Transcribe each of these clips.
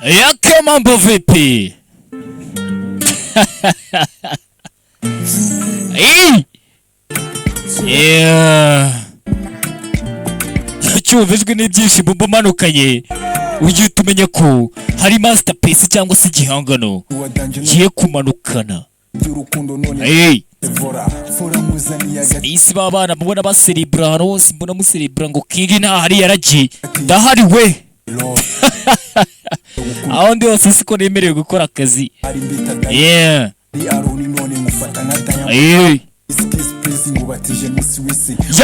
Yake mambo vipi? Cyumvijwe n'ibyishimo bumanukanye ugiye tumenye ko hari masterpiece cyangwa se igihangano giye kumanukana. Isi babana mubona baselebra hano simbona muselebra ngo King ntahari yaragiye ndahari we. Aho ndi hose siko nemerewe gukora akazi. Ya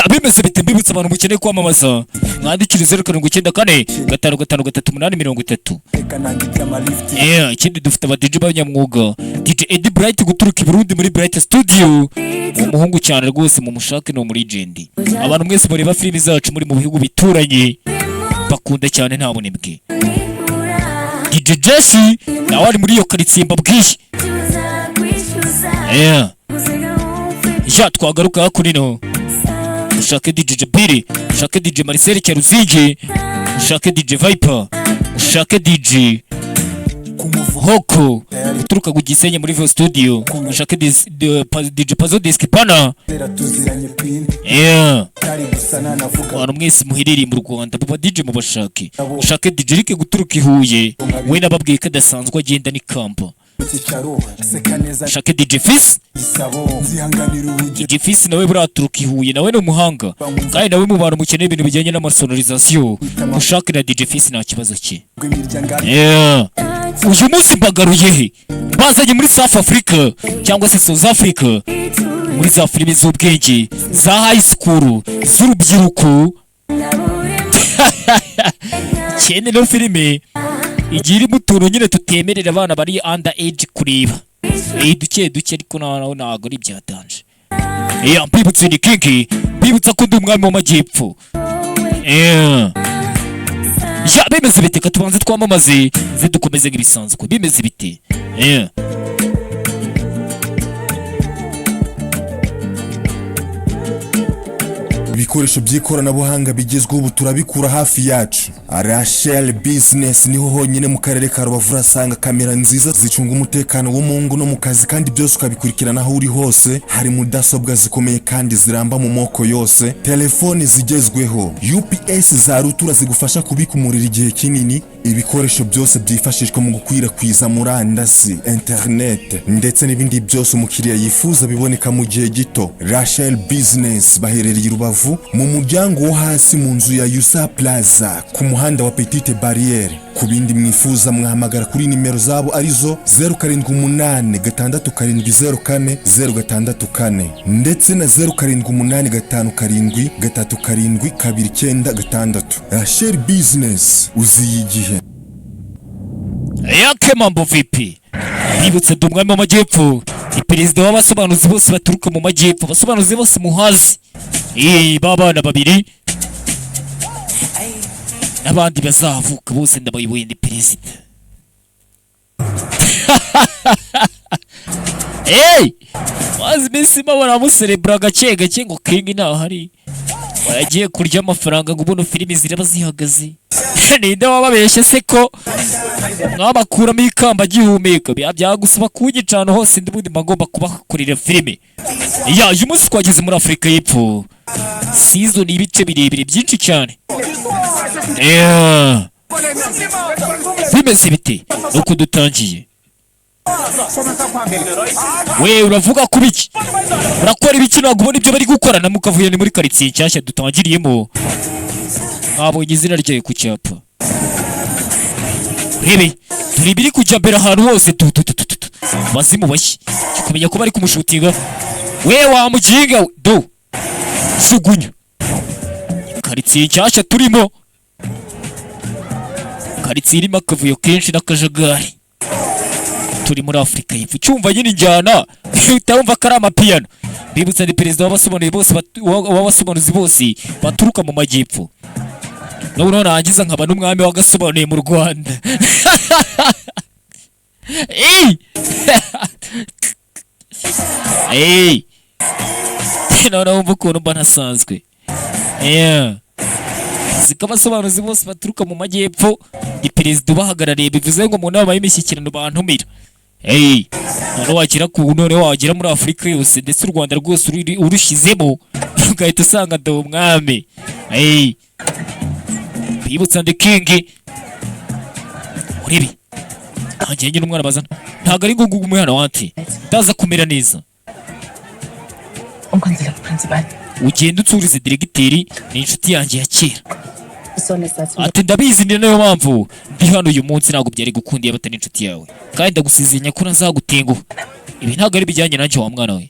bimeze bite mbibutsa abantu mukeneye kwamamaza mwandikira 0794535830. Ikindi dufite aba DJ b'abanyamwuga DJ Eddie Bright guturuka i Burundi muri Bright Studio. Umuhungu cyane rwose mu mushake no muri legend. Abantu mwese mureba filimi zacu muri mu bihugu bituranye bakunda cyane nta bunebwe. DJ Jesse nawe ari muri iyo karitsimba bwishi. Ya twagaruka kuri no. Ushake DJ Jabiri, ushake DJ Marcel Cyaruzinge, ushake DJ Viper, ushake DJ Hoko uturuka ku Gisenyi muri Vo Studio, ushake DJ Pazo Disc Pana. Abantu mwese muhiriri mu Rwanda buba DJ mubashake. Ushake DJ Rick guturuka i Huye, we nababwiye ko adasanzwe agenda ni kamba. Ushake DJ Fils, DJ Fils nawe buraturuka i Huye, nawe no muhanga kandi nawe mu bantu mukeneye ibintu bijyanye n'amasonorization. Ushake na DJ Fils nta kibazo cye. Uyu munsi mbagaruye he bazanye muri South Africa cyangwa se South Africa muri za filimi z'ubwenge za high school z'urubyiriko. Cyene no filime igira mutuntu nyine tutemerera abana bari under age kureba duke ariko ntago ari byatanje. Mbibutse ni King, mbibutsa ko ndi umwami w'amajyepfo. Ya bimeze bite katubanze twamamaze zidukomeze nk'ibisanzwe bimeze bite. Ibikoresho by'ikoranabuhanga bigezweho ubu turabikura hafi yacu. Rachel Business niho honyine mu karere ka Rubavu urasanga kamera nziza zicunga umutekano wo mu ngo no mu kazi kandi byose ukabikurikirana aho uri hose. Hari mudasobwa zikomeye kandi ziramba mu moko yose, telefone zigezweho, UPS za rutura zigufasha kubika umuriro igihe kinini. Ibikoresho byose byifashishwa mu gukwirakwiza murandasi, internet ndetse n'ibindi byose umukiriya yifuza biboneka mu gihe gito. Rachel Business baherereye i Rubavu mu muryango wo hasi mu nzu ya Yusa Plaza ku muhanda wa Petite Barriere. Ku bindi mwifuza mwahamagara kuri nimero zabo arizo 0786704064 ndetse na 0785737296. Rachel Business uziyigihe. Yake mambo vipi? Bibutse dumwami w'amajyepfo, ni perezida w'abasobanuzi bose baturuka mu majyepfo, abasobanuzi bose muhazi. Babana babiri n'abandi bazavuka bose ndabayoboye ni perezida. Wazi minsi mabona muselebra gake ngo King ntahari. Wagiye kurya amafaranga ngo ubuno filimi ziraba zihagaze. Ninde wababeshye se ko mwabakuramo ikamba gihumeka byagusaba kugicana hose ndibundi magomba kubakurira filime. Uyu munsi twageze muri Afrika y'Epfo. Season ibice birebire byinshi cyane. Bimeze bite uko dutangiye? We uravuga ku biki? Urakora ibiki ntabwo ubona ibyo bari gukorana mukavuye ni muri quartier nshyashya dutangiriyemo. Abonye izina ryayo ku cyapa. Rebe turi biri kujya mbere ahantu hose bazimu bashyi kumenya ko bari kumushutinga. We wamuginga do sugunya quartier nshyashya turimo. Quartier irimo akavuyo kenshi n'akajagari. Turi muri Afrika y'Epfo cyumva nyine njyana utamva karama piano. Bibutsa ni perezida w'abasobanuzi bose baturuka mu majyepfo. None narangiza nkaba n'umwami w'agasobanuye mu Rwanda. None wumva ukuntu mba ntasanzwe. zikabasobanuzi bose baturuka mu majyepfo ni perezida ubahagarariye bivuze ngo mu nama y'imishyikirano bantumira none wagera muri Afurika yose ndetse u Rwanda rwose urushizemo ugahita usanga ndo umwami bibutsa the king uribi ntangiye nyine umwana bazana ntago ari ngo umwana wanti ndaza kumera neza ugenda utsurize diregiteri ni inshuti yanjye ya kera ati ndabizi ni nayo mpamvu ndi hano uyu munsi ntabwo byari gukundiye batari inshuti yawe kandi ndagusezeranya ko ntazagutenguha ibi ntabwo ari bijyanye nanjye wa mwana we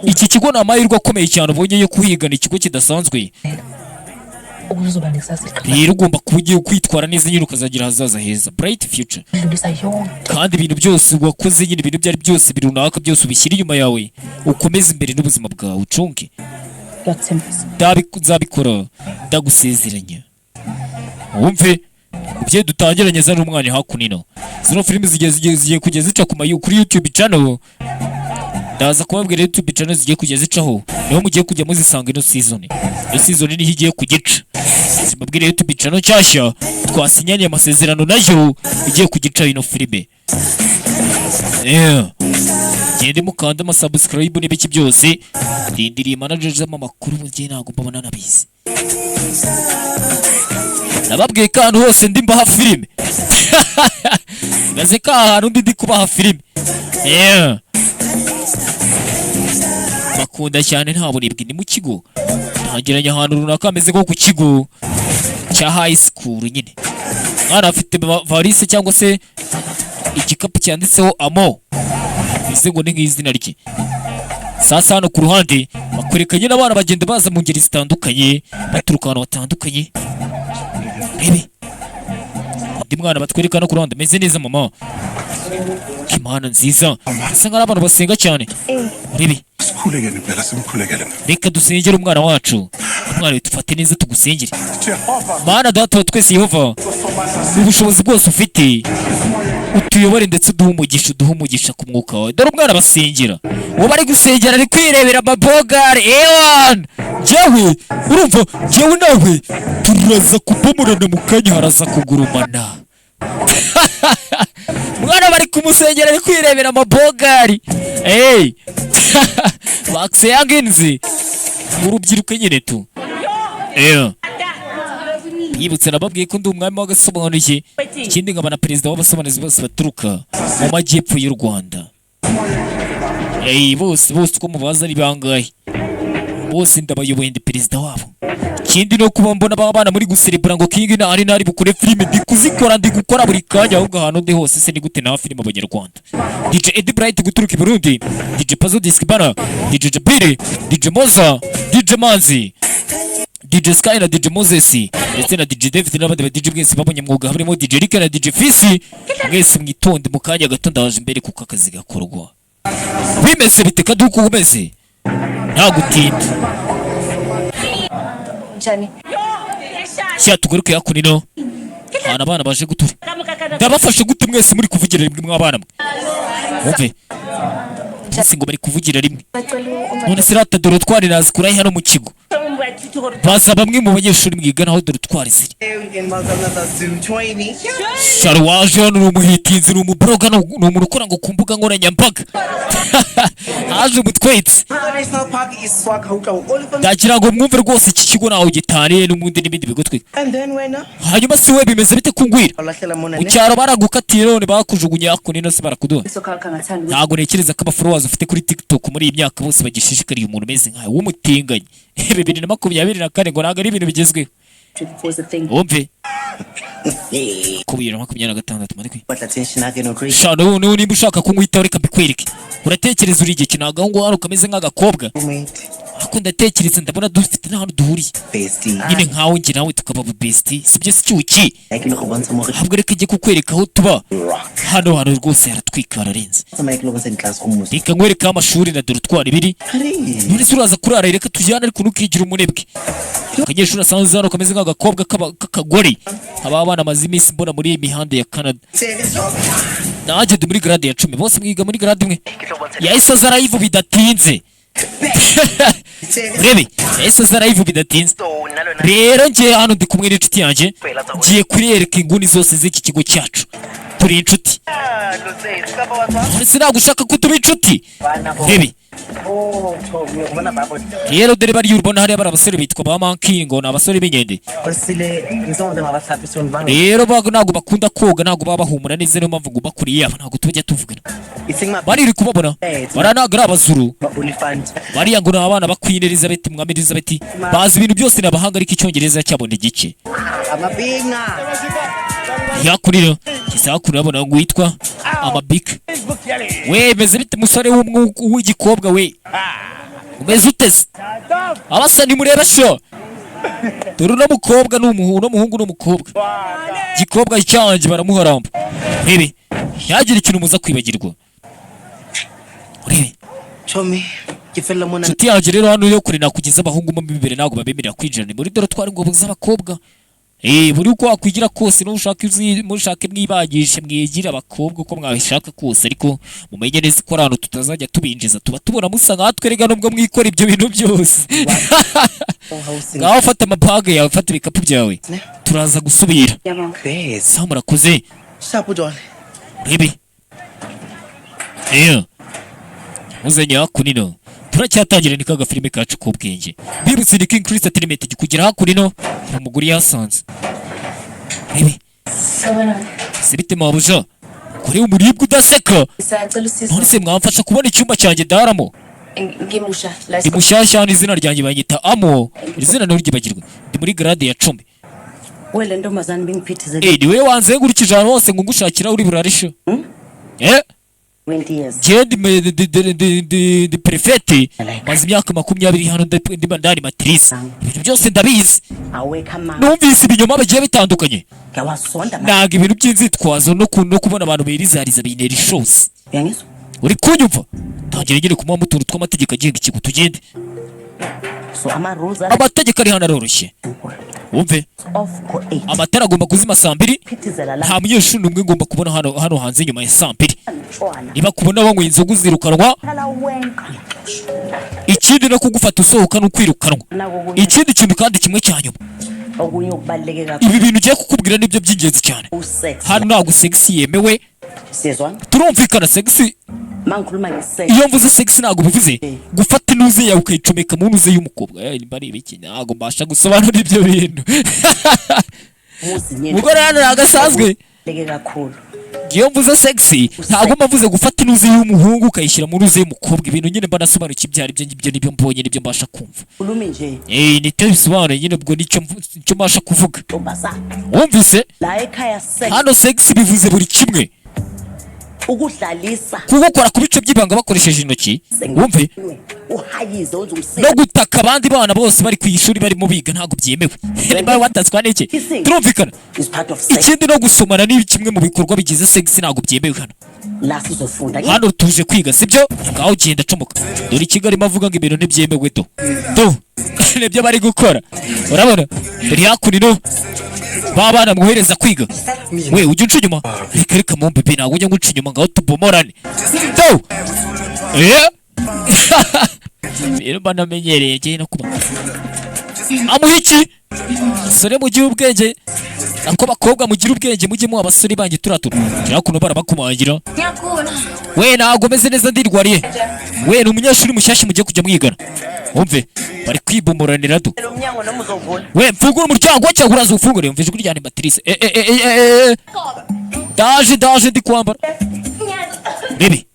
iki kigo ni amahirwe akomeye cyane ubonye yo kuhigana ikigo kidasanzwe rero ugomba kuba ugiye kwitwara neza nyine ukazagira ahazaza heza bright future kandi ibintu byose wakoze nyine ibintu byari byose birunaka byose ubishyira inyuma yawe ukomeze imbere n'ubuzima bwawe ucunge nzabikora ndagusezeranya wumve ubye dutangiranye za n'umwanya hakunino zino filimi zigiye kujya zica kuri YouTube channel ndaza kubabwira YouTube channel zigiye kujya zicaho niho mugiye kujya muzisanga ino season niho igiye kugica mbabwira YouTube channel cyashya twasinyanye amasezerano nayo igiye kugica ino filime gende mukanda amasubscribe n'ibiki byose ndindiriye manager z'amakuru mu gihe ntago mbabona nabizi nababwiye ko ahantu hose ndi mbaha filime gaze ko ahantu ndi kubaha filime bakunda cyane nta buribwe ni mu kigo ntageranya ahantu runaka ameze nko ku kigo cya high school nyine mwana afite valise cyangwa se igikapu cyanditseho amo bize ngo ni nk'izina rye sasa hano ku ruhande bakwerekanye n'abana bagenda baza mu ngeri zitandukanye baturuka ahantu batandukanye rebe undi mwana batwereka no ku ruhande ameze neza mama imana nziza asa nk'aho abantu basenga cyane rebe reka dusengere umwana wacu umwana dufate neza tugusengere mana data wa twese Yehova ubushobozi bwose ufite utuyobore ndetse uduhe umugisha ku mwuka wawe dore umwana basengera uwo bari gusengera ari kwirebera amabogare ewan jewe urumva jewe nawe turaza kubomorana mu kanya haraza kugurumana mwana bari kumusengera ari kwirebera amabogari bakse yanginzi urubyiriko nyine tu yibutse nababwiye ko ndi umwami w'agasobanuye ikindi nkaba na perezida w'abasobanuzi bose baturuka mu majyepfo y'u Rwanda bose uko mubaza ari bangahe bose ndabayoboye ndi perezida wabo ikindi no kuba mbona abana muri guserebura ngo king na ari nari bukure filime ndi kuzikora ndi gukora buri kanya ahubwo ahantu ndi hose se ni gute na filime abanyarwanda DJ Eddie Bright guturuka i Burundi DJ Pazo Discbana DJ Jabire DJ Moza DJ Manzi DJ Sky na DJ Moses ndetse na DJ David n'abandi ba DJ mwese b'abanyamwuga harimo DJ Rick na DJ Fisi mwese mwitonde mu kanya gato ndaje imbere kuko akazi gakorwa bimeze biteka duko umeze nta gutinda tugaruke yakunino abana baje gutura ndabafashe gute mwese muri kuvugira rimwe mw'abana mwe wumve ngo bari kuvugira rimwe none se rata dore twari nazi kuri hano mu kigo baza bamwe mu banyeshuri mwigana aho dore twari ziri sharo waje hano ni umuhitinzi ni umubloga ni umuntu ukora ngo ku mbuga nkoranyambaga haje umutwitsi ndagira ngo mwumve rwose iki kigo nawe gitaniye n'umundi n'ibindi bigo twe hanyuma si we bimeze bite kungwira mu cyaro baragukatiye none bakujugunya hakuno se barakuduha ntago nekereza ko abafollowers ufite kuri TikTok muri iyi myaka bose bagishishikariye umuntu umeze nkawe w'umutinganye 2024 ngo ntago ari ibintu bigezweho wumve kubira 26 madikwe shano nimba ushaka kunkwitaho reka mbikwereke uratekereza uri igihe kinaga ngo hano kameze nk'agakobwa ako ndatekereza ndabona dufite n'ahantu duhuriye nyine nkawe ngira nawe tukaba bestie sibyo cyuki ahubwo reka ijye kukwereka aho tuba hano rwose haratwikara renze reka nkwereka amashuri na dore twari biri none se uraza kurara reka tujyana ariko nukigira umunebwe akanyeshuri asanzwe hano kameze nk'agakobwa k'akagore abana amazi iminsi mbona muri iyi mihanda ya Canada naje ndi muri grade ya 10 bose mwiga muri grade imwe yahise aza live bidatinze urebe ese zarayivu bidatinze rero ngiye hano ndi kumwe n'inshuti yanjye ngiye kurereka inguni zose z'iki kigo cyacu turi inshuti ntabwo ushaka ko tuba inshuti urebe rero dore bariya urabona hariya bari abasore bitwa ba mankingo ni abasore b'inkende rero ntabwo bakunda koga ntabwo baba bahumura neza niyo mpamvu ngomba kuriya ntabwo tujya tuvugana bari kubabona bariya ntabwo ari abazuru bariya ngo ni abana ba Queen Elizabeth mwami Elizabeth bazi ibintu byose ni abahanga ariko icyongereza cyabona igice yakurira kisakurira abona ngo witwa amabika we meze bite musore w'igikobwa we umeze uteze abasa nimureba sho dore no mukobwa n'umuhungu n'umukobwa gikobwa cyanje baramuharamba rebe yagira ikintu muza kwibagirwa rebe nshuti yanjye rero hano yo kure nakugeza abahungu mo imbere ntabwo babemerera kwinjira ni muri dore twari ngo z'abakobwa buri uko wakwigira kose mushake mwibagishe mwigira abakobwa uko mwabishaka kose ariko mumenye neza ko ahantu tutazajya tubinjiza tuba tubona musa nkatwe rega nubwo mwikora ibyo bintu byose ngaho fata amabaga yawe fata ibikapu byawe turaza gusubira sawa murakoze rebe muzanye hakunino turacyatangira nikaga filime kacu k'ubwenge bibutse ni King Chris Entertainment gikugira hakunino umuguri yasanze rebe sibite mabuja kuri umuribwa udaseka none se mwamfasha kubona icyumba cyanjye daramo ndi mushyashya n'izina ryanjye banyita Amo izina nturigibagirwe ndi muri grade ya 10 niwe wanzengurukije ahantu hose ngo ngushakira uri burarisho ndi prefete maze imyaka 20 hano ndi bandari matrice ibintu byose ndabizi numvise ibinyoma bagiye bitandukanye ntabwo ibintu by'inzitwazo no kubona abantu berizariza binera ishose uri kunyumva tangira ngire kumuha mutuntu tw'amategeko agenga ikigo tugende amategeko ari hano aroroshye wumve amatara agomba kuzima saa 2 nta munyeshuri n'umwe ngomba kubona hano hanze nyuma ya saa 2 niba kubona banywa inzoga uzirukanwa ikindi no kugufata usohoka no kwirukanwa ikindi kintu kandi kimwe cya nyuma ibi bintu ugiye kukubwira nibyo by'ingenzi cyane hano ntabwo sexy yemewe turumvikana sexy iyo mvuze sexy ntabwo bivuze gufata inuze yawe ukayicomeka mu ntuze y'umukobwa bari ibiki ntabwo mbasha gusobanura ibyo bintu mugore hano nagasanzwe iyo mvuze sexy ntabwo mbavuze gufata inuze y'umuhungu ukayishyira mu ntuze y'umukobwa ibintu nyine mba nasobanukiye ibyo ari byo ngibyo nibyo mbonye nibyo mbasha kumva nityo bisobanuye nyine ubwo nicyo mbasha kuvuga wumvise hano sexy bivuze buri kimwe kugukora ku bice by'ibanga bakoresheje intoki wumve no gutaka abandi bana bose bari ku ishuri barimo biga ntabwo byemewe niba watatswa n'iki turumvikana ikindi no gusomana ni kimwe mu bikorwa bigize sexy ntabwo byemewe hano tuje kwiga sibyo ngaho ugenda comoka dore ikigali mavuga ngo ibintu ntibyemewe do nibyo bari gukora urabona dore hakunino babana mwohereza kwiga we ujya unca inyuma reka mu mbebe ntabwo ujya nguca inyuma ngaho tubomorane do rero mba namenyereye njye no kuba amuha iki basore mugira ubwenge ako bakobwa mugira ubwenge mujye mu abasore banjye turatura hakuno barabakumangira we ntabwo meze neza ndirwariye we ni umunyeshuri mushyashya mugiye kujya mwigana wumve bari kwibomoranira do we mfungura umuryango cyangwa uraza ufungure mvije kuri ryane matrice daje ndi kwambara bibi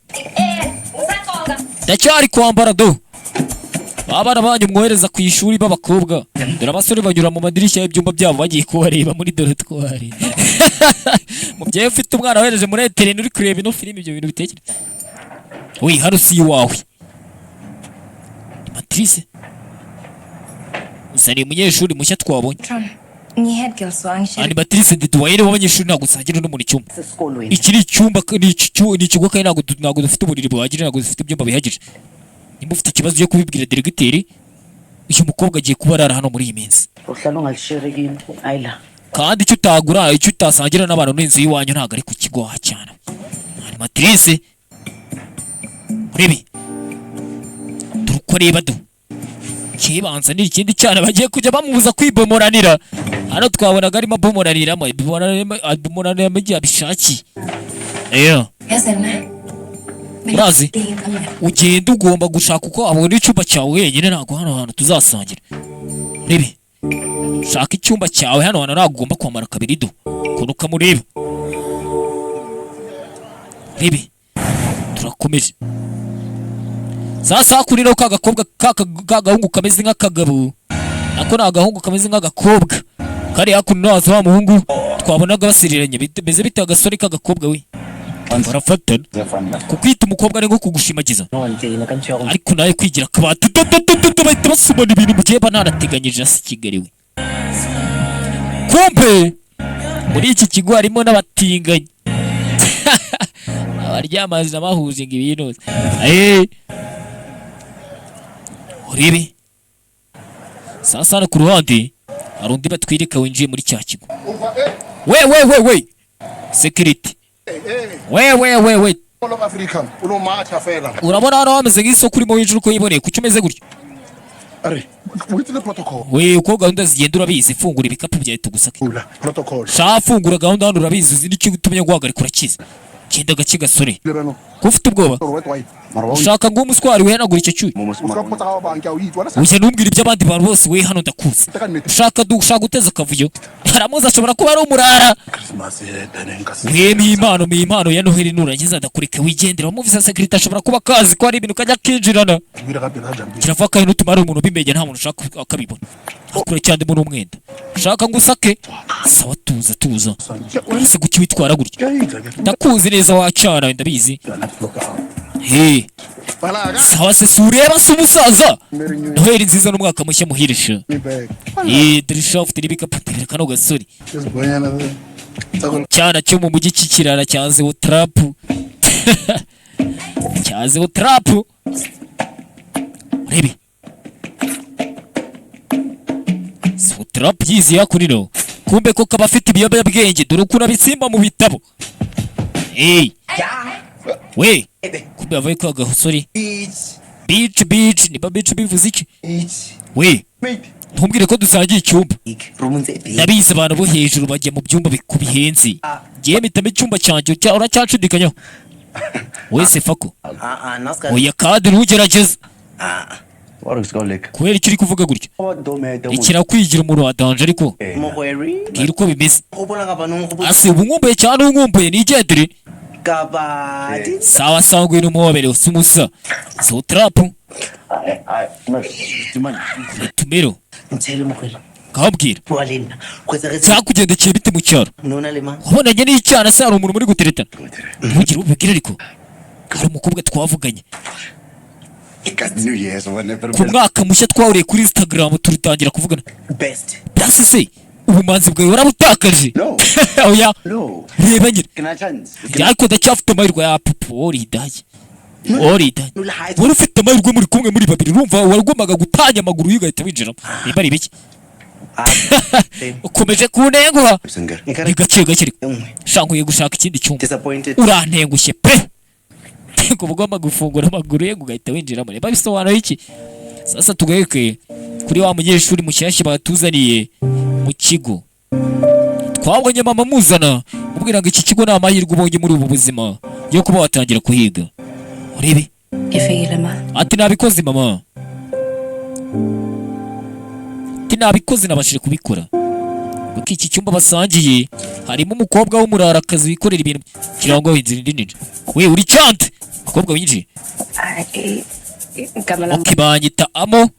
ndacyari kwambara do abana banyu mwohereza ku ishuri b'abakobwa dore abasore banyura mu madirishya y'ibyumba byabo bagiye kubareba muri dorotwari mubyeyi ufite umwana wohereje muri eterinete uri kureba ino filime ibyo bintu bitekereza we hano si iwawe matrice uzaniye umunyeshuri mushya twabonye matrice duwaire w'abanyeshuri ntabwo usangira n'umuntu icyumba iki ni icyumba ni ikigo kandi ntabwo dufite uburiri buhagije ntabwo dufite ibyumba bihagije nimba ufite ikibazo cyo kubibwira diregiteri uyu mukobwa agiye kuba arara hano muri iyi minsi kandi icyo utagura icyo utasangira n'abantu n'inzu y'iwanyu ntabwo ari ku kigo cyane matrice urebe turuko reba do kibanza ni ikindi cyane bagiye kujya bamubuza kwibomoranira. Hano twabonaga arimo abomoraniramo abomoraniramo igihe abishakiye. Urazi ugenda ugomba gushaka uko abona icyumba cyawe wenyine, ntabwo hano hantu tuzasangira. Rebe shaka icyumba cyawe hano hantu, ntabwo ugomba kwamara kabiri do ukuntu ukamureba. Rebe turakomeje sasa kuri no kagakobwa kagahungu kameze nk'akagabo, nako ni agahungu kameze nk'agakobwa kari hakuno nazo wa muhungu twabonaga basiriranye bimeze bita agasore k'agakobwa we barafatana kukwita umukobwa ari nko kugushimagiza, ariko nawe kwigira kabati bahita basubana ibintu mugiye banarateganyije hasi Kigali we. Kumbe muri iki kigo harimo n'abatinganyi abaryamazi n'abahuje ngo ibintu urebe sasa hano ku ruhande hari undi batwirika winjiye muri cya kigo. We security we urabona hano hameze nk'isoko urimo winjira uko yiboneye kuki umeze gutyo. We uko gahunda zigenda urabizi, fungura ibikapu byawe tugusake. Fungura gahunda hano urabizi, uzi n'icyo gutumye guhagarika urakiza. Kenda gake gasore ko ufite ubwoba ushaka ngo umuswari wihanagura icyo cyuye. Uje numbwira iby'abandi bantu bose we hano ndakuzi. Ushaka guteza akavuyo haramuza ashobora kuba ari umurara. We impano ya Noheli nurangiza ndakureka wigendera. Wamuvuze security ashobora kuba kazi ko ari ibintu kajya kinjirana. Kirava kahe nutumara umuntu bimenye nta muntu ushaka akabibona. Akure cyane mu umwenda. Ushaka ngo usake sawa tuza. Urase guki witwara gutyo. Ndakuzi neza wacana ndabizi. Sawa se sureba se umusaza. Noheli nziza n'umwaka mushya muhirisha. Dirisha ufite ibikapu kano gasore. Cyana cyo mu mujyi kikirara cyaze wo trap. Rebe so trap yizi yakurino. Kumbe ko kaba afite ibiyobyabwenge dore uko urabitsimba mu bitabo. We kumbe avuye ko agahusori beach ni beach bivuze iki? We ntumbwire ko dusangiye icyumba. Ndabizi abantu bo hejuru bajya mu byumba bikubihenzi. Giye mitamo icyumba cyanjye uracyacudikanya. Wese fako oya kadri ugerageza. Kubera icyo uri kuvuga gutyo ikirakwigira umuntu wadanje, ariko bwira uko bimeze. Ase ubu nkumbuye cyane unkumbuye nigendere. Sawa ngwino umuhobere usumusa so trap tumero kabwira zakugendekeye bite mu cyaro. Wabonanye n'icyana se hari umuntu muri guteretana ntugire ubibwira, ariko hari umukobwa twavuganye ku mwaka mushya twahuriye kuri Instagram turitangira kuvugana. Basi se ubumanzi bwawe warabutakaje? Oya reba nyine ariko ndacyafite amahirwe ya pupu oridaye. Wari ufite amahirwe muri kumwe muri babiri, urumva waragombaga gutanya amaguru y'ugahita winjiramo. Niba ari biki ukomeje kunenguha ni gake ariko shanguye gushaka ikindi cyumba urantengushye pe. Ngo ugomba gufungura amaguru ye ugahita winjiramo. Niba bisobanura iki? Sasa tugaheke kuri wa munyeshuri mushyashya batuzaniye mu kigo. Twabonye mama muzana mubwira ngo iki kigo ni amahirwe ubonye muri ubu buzima yo kuba watangira kuhiga. Urebe ati nabikoze mama, ati nabikoze nabashije kubikora. Kuko iki cyumba basangiye harimo umukobwa w'umurarakazi wikorera ibintu kirangwa winjira indi. We uri cyante umukobwa winjiye ukibanyita amo.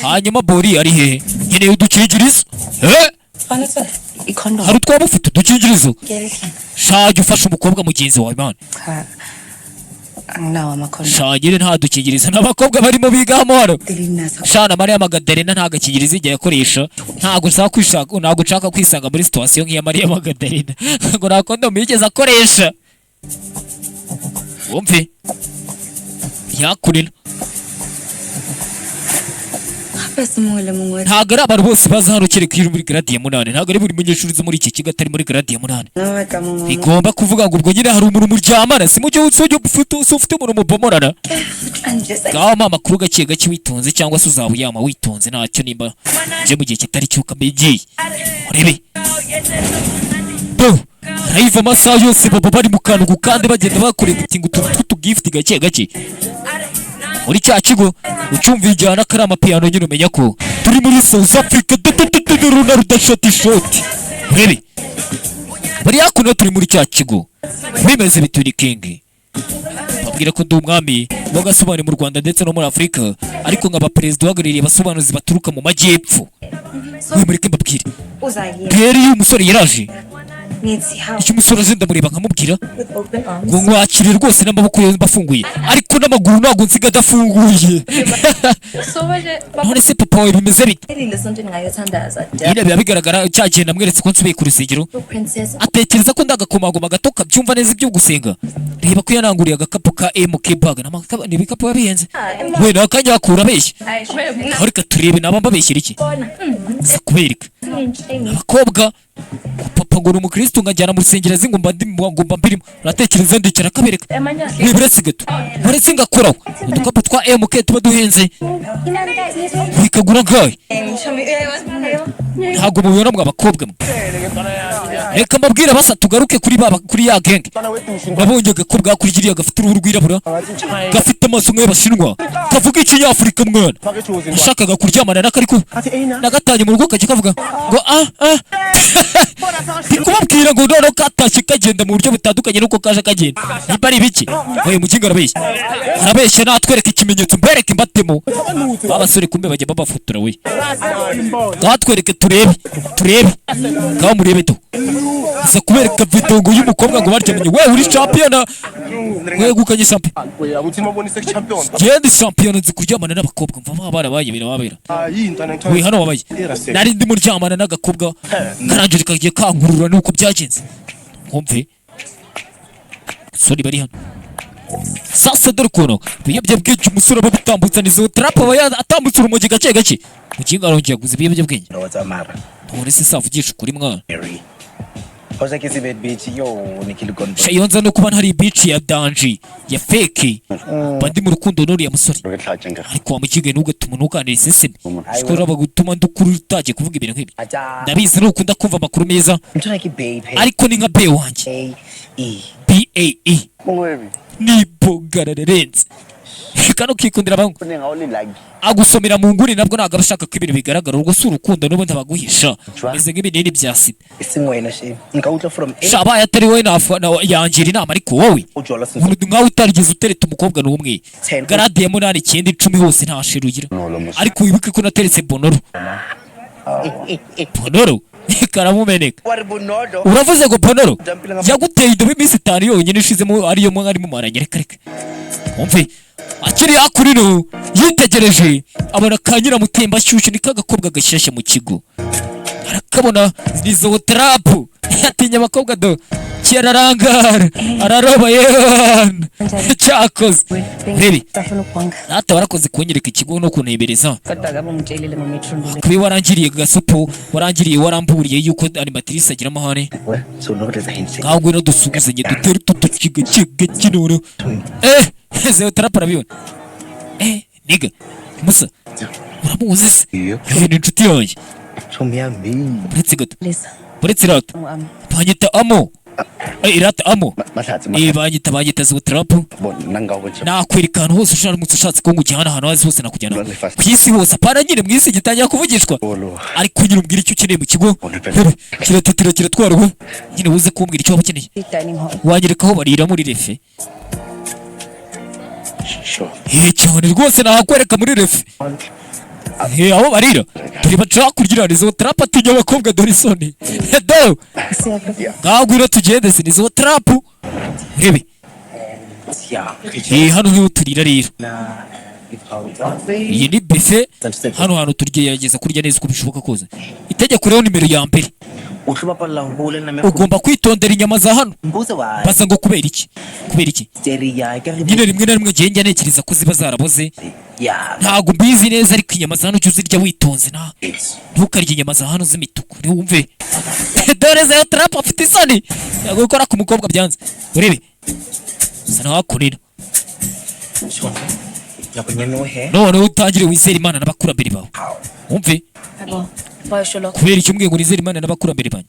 Hanyuma bori ari hehe? Nkeneye udukingirizo. Hari utwaba ufite udukingirizo? Shage ufashe umukobwa mugenzi wawe man. Shagire nta dukingirizo n'abakobwa barimo bigamo hano. Shana Maria Magdalena nta gakingirizo igiye yakoresha. Ntago nshaka kwisanga muri situation nk'iya Maria Magdalena. Ngo nakondo migeze akoresha. Wumve yakurina ntabwo ari abantu bose baza hano kereka iyo uri muri grade ya 8 ntabwo ari buri munyeshuri uza muri iki kigo atari muri grade ya 8 bigomba kuvuga ngo ubwo nyine hari umuntu muryamana si mu gihe ufite umuntu mubomorana ngaho mama makuru gake gake witonze cyangwa se uzaba uyama witonze ntacyo nimba je mu gihe kitari cyuka mbegiye urebe Raiva amasaha yose baba bari mu kantu kandi bagenda bakorekitinga utu gift gake gake muri cya kigo ucumva ijyana kari amapiano nyine umenya ko turi muri South Africa rudashoti shoti urebe bari hakuno turi muri cya kigo bimeze bituri king babwira ko ndi umwami w'agasobanure mu Rwanda ndetse no muri Afrika ariko nk'aba president uhagarariye abasobanuzi baturuka mu majyepfo wimureke mbabwire rero iyo umusore yaraje icyo umusore aje ndamureba nkamubwira ngo nkwakire rwose n'amaboko yombi afunguye ariko n'amaguru ntabwo nsiga adafunguye none se papa wawe bimeze bite nyine biba bigaragara cya gihe namweretse ko nsubiye ku rusengero atekereza ko ndagakomagoma gato kabyumva neza ibyo gusenga reba ko yananguriye agakapu ka MK bag ni ibikapu yabihenze we nakanya akura abeshya ariko turebe naba mbabeshyira iki kubereka abakobwa papa ngo umukristo ngajyana mu rusengero zingumba ngumba mbirimo uratekereza ndikira kabereka niburetse gato buretse ngakoraho udukapu twa MK tuba duhenze bikagura gaye ntabwo mubibona mwa bakobwa reka mbabwira basa tugaruke kuri ya gang nabonye agakobwa kurigiriye gafite uruhu rwirabura gafite amaso nk'abashinwa kavuga ikinyafurika mwana nashakaga kuryamana n'akariko nagatanye mu rugo kajya kavuga ngo kubabwira ngo none katashye kagenda mu buryo butandukanye nuko kaje kagenda niba ari biki mukinga arabeshya natwereka ikimenyetso mbereke imbatemo abasore kumbe bajya babafotora we natwereke turebe ngaho murebe to za kubereka video ngo y'umukobwa ngo baryamenye we uri champion we gukanye champion genda champion nzi kuryamana n'abakobwa mva barabaye birababera we hano wabaye nari ndi muryamana n'agakobwa karangije kagiye kangurura nuko byagenze nkumve sori bari hano sasa dore kono biyebye bwije umusore babitambutsa nizo trap aba atambutsa urumogi gake gake mukinga arongeye guza biyebye bwenge none se savugisha kuri mwana Shayonza no kuba ntari beach ya danji ya fake bandi mu rukundo nuri ya musore ariko wamukige nugatuma nukanira seseme shikora bagutuma ndukuru utaje kuvuga ibintu nk'ibi ndabizi nukunda kumva amakuru meza ariko ni nka be wanje BAE ni bogararenze kano kikundira bangu agusomera mu nguni nabwo naga bashaka ko ibintu bigaragara urwo si urukundo n'ubu ntabaguhisha meze nk'ibinini bya sida shabaye atari wowe yangira inama ariko wowe umuntu nkawe utarigeze utereta umukobwa n'umwe garade ya 8 9 10 hose ntashirugira ariko wibuke ko nateretse bonoro karamumeneka uravuze ngo bonoro yaguteye idobe iminsi 5 yonyine ishizemo ariyo mwe arimo maranye reka umve akiri akurino yitegereje abona kanyira mutemba shyushye nikagakobwa gashyashya mu kigo arakabona nizo trap yatinya abakobwa do kirarangara ararobaye cyakoze rebi ata warakoze kunyereka ikigo no kunebereza kubi warangiriye gasopo warangiriye waramburiye yuko animatrice agira amahane ntabwo no dusubizanye dutera tutukiga kinoro Zeo trapara bibona niga musa uramuzi se ni inshuti yanjye uretse gato uretse rata banyita amo irata amo banyita zo trap nakwereka ahantu hose ushaka ushatse ko ngujyana ahantu hose hose nakujyana ku isi hose apana nyine mu isi gitangira kuvugishwa ariko nyine umbwira icyo ukeneye mu kigo kiratetera kiratwarwa nyine uze kumbwira icyo waba ukeneye wanyereka aho barira muri refe cyane rwose nakwereka muri refe aho barira turi bashaka kugira nizo trap atinya abakobwa dore isoni do ngagwira tugende se nizo trap urebe hano niho turira rero iyi ni buffet hano turye yageza kurya neza uko bishoboka koze itegeko rero nimero ya mbere ugomba kwitondera inyama za hano. Baza ngo kubera iki? Nyine rimwe na rimwe njya ntekereza ko ziba zaraboze. Ntago mbizi neza ariko inyama za hano cyo zirya witonze na. Ntukarye inyama za hano z'imituku. Niwumve. Dore za trap afite isoni. Yago gukora ku mukobwa byanze. Urebe. Sana wakorera. None utangire wizera Imana n'abakurambere bawe. Wumve. Kubera icyo mbwiye ngo nizera Imana n'abakurambere banyu.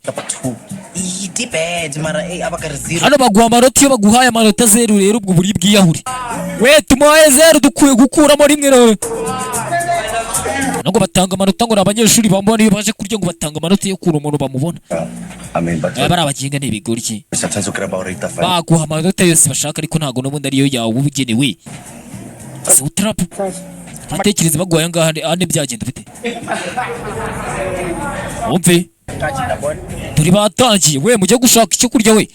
Hano baguha amanota, iyo baguhaye amanota 0 rero ubwo buri bwiyahuri. We tumuhaye 0 dukwiye gukuramo rimwe rero. Nubwo batanga amanota ngo abanyeshuri bambone iyo baje kurya ngo batanga amanota yo kura umuntu bamubona. Bari abaginga n'ibigoryi. Baguha amanota yose bashaka ariko ntago n'ubundi ariyo yawe ubugenewe. So trap. Atekereza baguhaye ngaha ane byagenda bite. Wumve. Turi batangiye we mujye gushaka icyo kurya we.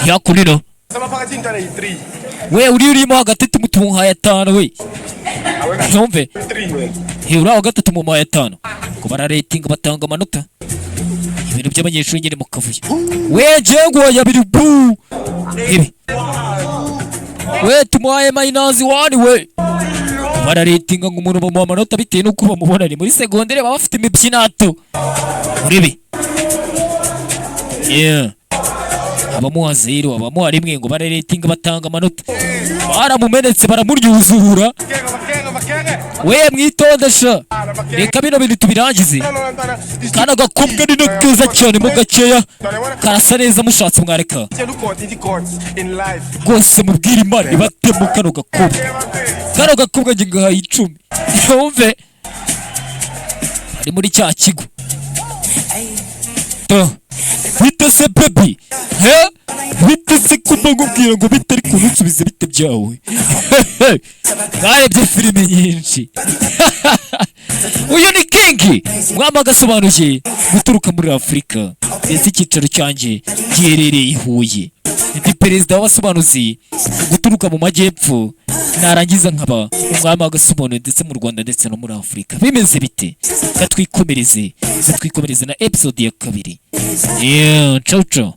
Yakurira. We urimo hagati tumuhaye 5 we. Wumve. Uraho gatatu mu maye 5. Ko bara rating batanga amanota. Ibintu by'abanyeshuri nyine mukavuye. We jengo ya biri bu. Ibi. We tumuhaye -1 we. Bara rating ngo umuntu bamuha amanota bitewe nuko bamubona ari muri segondere baba bafite imibyinato. Uribi. Abamuha 0 abamuha rimwe ngo bara rating batanga amanota. Baramumenetse baramuryuzura. We mwitondesha. Reka bino bintu tubirangize. Kana gakobwa ni nokeza cyane mu gakeya. Karasa neza mushatse mwareka. Gose mubwira Imana batemo kano gakobwa. Kano gakobwa nginga 10. Yumve. Ari muri cya kigo. Bitase baby. Bitase kubagubwira ngo bitari kunsubiza bite byawe. Barebye filime nyinshi. Uyu ni King. Mwamba gasobanuye guturuka muri Afrika. Ese cyicaro cyanjye giherereye Huye. Ndi perezida w'abasobanuzi guturuka mu majyepfo. Narangiza nkaba umwami w'agasobanuye ndetse mu Rwanda ndetse no muri Afrika. Bimeze bite? Katwikomereze na episode ya 2. Ciao ciao.